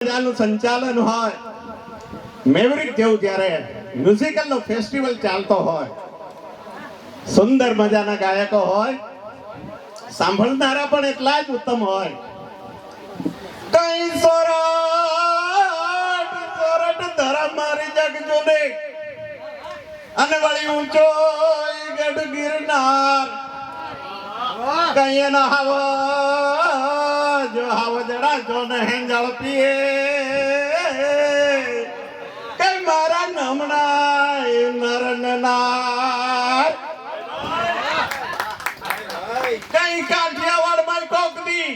મજાનું સંચાલન હોય મેવરિક જેવું જ્યારે મ્યુઝિકલ નો ફેસ્ટિવલ ચાલતો હોય, સુંદર મજાના ગાયકો હોય, સાંભળનારા પણ એટલા જ ઉત્તમ હોય. કઈ સોરઠ સોરઠ ધરા મારી જગ જુને અને વળી ઊંચો ગઢ ગિરનાર કઈ ના હાવ જો હાવ જડા જો ને હેંજળ પીએ કઈ મારા નમણા નરનાર કઈ કાઠિયાવાડ માં કોકદી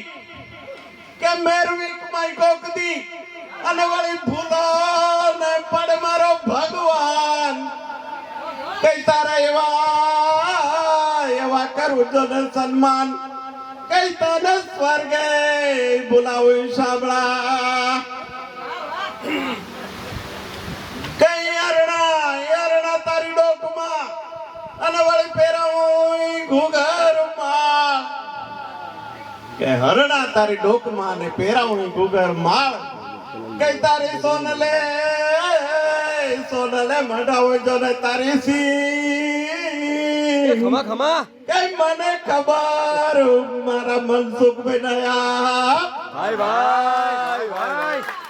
કે મેરવીક માં કોકદી અને વળી ભૂલો ને પડ મારો ભગવાન કઈ તારા એવા કરું જો ને સન્માન કઈ તને સ્વર્ગે બોલાવું સાંભળા કઈ અરણા તારી ડોકમાં અને વળી પહેરાવું ઘૂઘરમાં કે હરણા તારી ડોકમાં ને પહેરાવું ઘૂઘર માળ કઈ તારી સોનલે મઢાવો જો ને તારી સી ખમા ખમા કઈ મને ખબર મારા મનસુખ બનાયા ભાઈ ભાઈ ભાઈ